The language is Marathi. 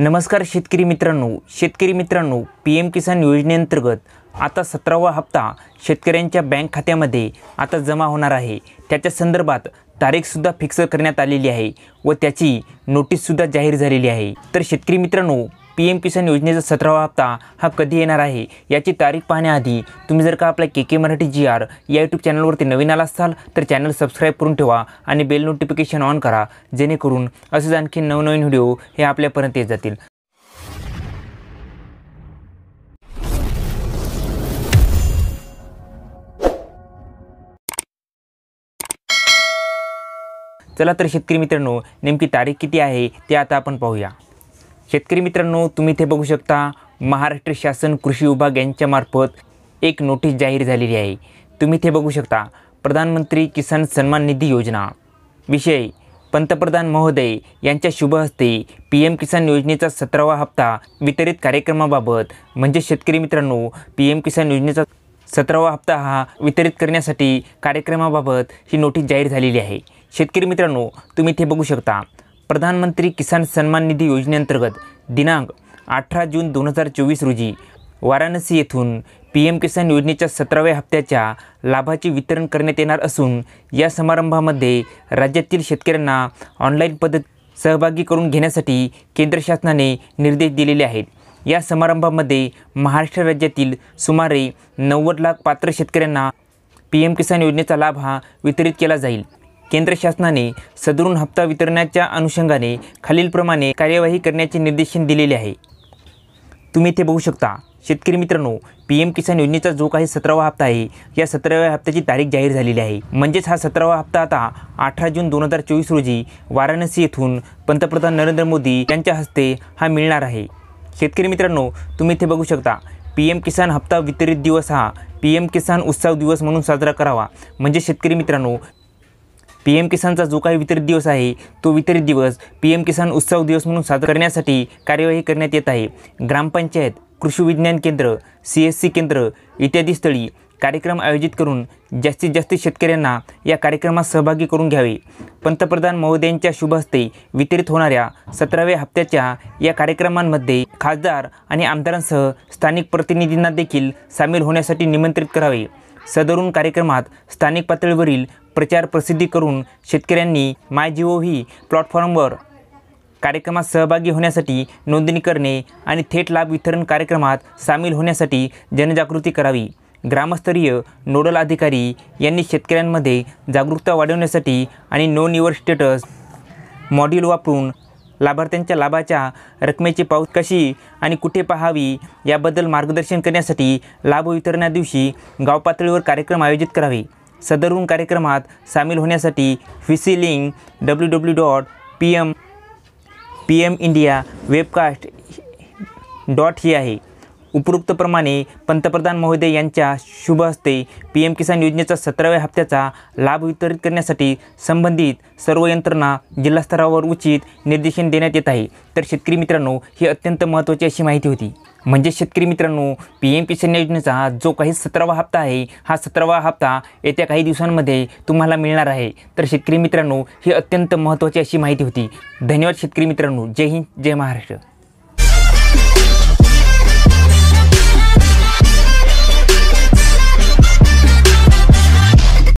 नमस्कार शेतकरी मित्रांनो पी एम किसान योजनेअंतर्गत आता 17वा हप्ता शेतकऱ्यांच्या बँक खात्यामध्ये आता जमा होणार आहे। त्याच्या संदर्भात तारीखसुद्धा फिक्स करण्यात आलेली आहे व त्याची नोटीससुद्धा जाहीर झालेली आहे। तर शेतकरी मित्रांनो पी एम किसान योजनेचा 17वा हप्ता हा कधी येणार आहे याची तारीख पाहण्याआधी तुम्ही जर का आपल्या के मराठी GR या यूट्यूब चॅनलवरती नवीन आला असाल तर चॅनल सबस्क्राईब करून ठेवा आणि बेल नोटिफिकेशन ऑन करा, जेणेकरून असेच आणखी नवनवीन व्हिडिओ हे आपल्यापर्यंत येत जातील। चला तर शेतकरी मित्रांनो नेमकी तारीख किती आहे ते आता आपण पाहूया। शेतकरी मित्रांनो तुम्ही इथे बघू शकता महाराष्ट्र शासन कृषी विभाग यांच्या मार्फत एक नोटीस जाहीर झालेली आहे। तुम्ही इथे बघू शकता प्रधानमंत्री किसान सन्मान निधी योजना विषय पंतप्रधान महोदय यांच्या शुभ हस्ते पी एम किसान योजनेचा 17वा हप्ता वितरित कार्यक्रमाबाबत म्हणजे शेतकरी मित्रांनो पी एम किसान योजनेचा 17वा हप्ता हा वितरित करण्यासाठी कार्यक्रमाबाबत ही नोटीस जाहीर झालेली आहे। शेतकरी मित्रांनो तुम्ही इथे बघू शकता प्रधानमंत्री किसान सन्मान निधी योजनेअंतर्गत दिनांक 18 जून 2024 रोजी वाराणसी येथून पी एम किसान योजनेच्या 17व्या हप्त्याच्या लाभाचे वितरण करण्यात येणार असून या समारंभामध्ये राज्यातील शेतकऱ्यांना ऑनलाईन पद्धत सहभागी करून घेण्यासाठी केंद्र शासनाने निर्देश दिलेले आहेत। या समारंभामध्ये महाराष्ट्र राज्यातील सुमारे 90 लाख पात्र शेतकऱ्यांना पी एम किसान योजनेचा लाभ हा वितरित केला जाईल। केंद्र शासनाने सदरून हप्ता वितरणाच्या अनुषंगाने खालीलप्रमाणे कार्यवाही करण्याचे निर्देशन दिलेले आहे। तुम्ही इथे बघू शकता शेतकरी मित्रांनो पी एम किसान योजनेचा जो काही 17वा हप्ता आहे या 17व्या हप्त्याची तारीख जाहीर झालेली आहे। म्हणजेच हा 17वा हप्ता आता 18 जून 2024 रोजी वाराणसी येथून पंतप्रधान नरेंद्र मोदी यांच्या हस्ते हा मिळणार आहे। शेतकरी मित्रांनो तुम्ही इथे बघू शकता पी एम किसान हप्ता वितरित दिवस हा पी एम किसान उत्सव दिवस म्हणून साजरा करावा। म्हणजे शेतकरी मित्रांनो पी एम किसानचा जो काही वितरित दिवस आहे तो वितरित दिवस पी एम किसान उत्सव दिवस म्हणून साजरा करण्यासाठी कार्यवाही करण्यात येत आहे। ग्रामपंचायत, कृषी विज्ञान केंद्र, CSC केंद्र इत्यादी स्थळी कार्यक्रम आयोजित करून जास्तीत जास्त शेतकऱ्यांना या कार्यक्रमात सहभागी करून घ्यावे। पंतप्रधान महोदयांच्या शुभ हस्ते वितरित होणाऱ्या 17व्या हप्त्याच्या या कार्यक्रमांमध्ये खासदार आणि आमदारांसह स्थानिक प्रतिनिधींना देखील सामील होण्यासाठी निमंत्रित करावे। सदरून कार्यक्रमात स्थानिक पातळीवरील प्रचार प्रसिद्धी करून शेतकऱ्यांनी MyGov प्लॅटफॉर्मवर कार्यक्रमात सहभागी होण्यासाठी नोंदणी करणे आणि थेट लाभ वितरण कार्यक्रमात सामील होण्यासाठी जनजागृती करावी। ग्रामस्तरीय नोडल अधिकारी यांनी शेतकऱ्यांमध्ये जागरूकता वाढवण्यासाठी आणि नो युअर स्टेटस मॉड्यूल वापरून लाभार्थ्यांच्या लाभाच्या रकमेची पावती कशी आणि कुठे पाहावी याबद्दल मार्गदर्शन करण्यासाठी लाभ वितरणा दिवशी गाव पातळीवर कार्यक्रम आयोजित करावे। सदरून कार्यक्रमात सामील होण्यासाठी VC लिंक www.pmindia.webcast.ही आहे। उपरोक्तप्रमाणे पंतप्रधान महोदय यांच्या शुभ हस्ते पी एम किसान योजनेचा 17व्या हप्त्याचा लाभ वितरित करण्यासाठी संबंधित सर्व यंत्रणा जिल्हा स्तरावर उचित निर्देशन देण्यात येत आहे। तर शेतकरी मित्रांनो ही अत्यंत महत्त्वाची अशी माहिती होती। म्हणजे शेतकरी मित्रांनो पी एम किसान योजनेचा जो काही 17वा हप्ता आहे हा 17वा हप्ता येत्या काही दिवसांमध्ये तुम्हाला मिळणार आहे। तर शेतकरी मित्रांनो ही अत्यंत महत्त्वाची अशी माहिती होती। धन्यवाद शेतकरी मित्रांनो। जय हिंद, जय महाराष्ट्र।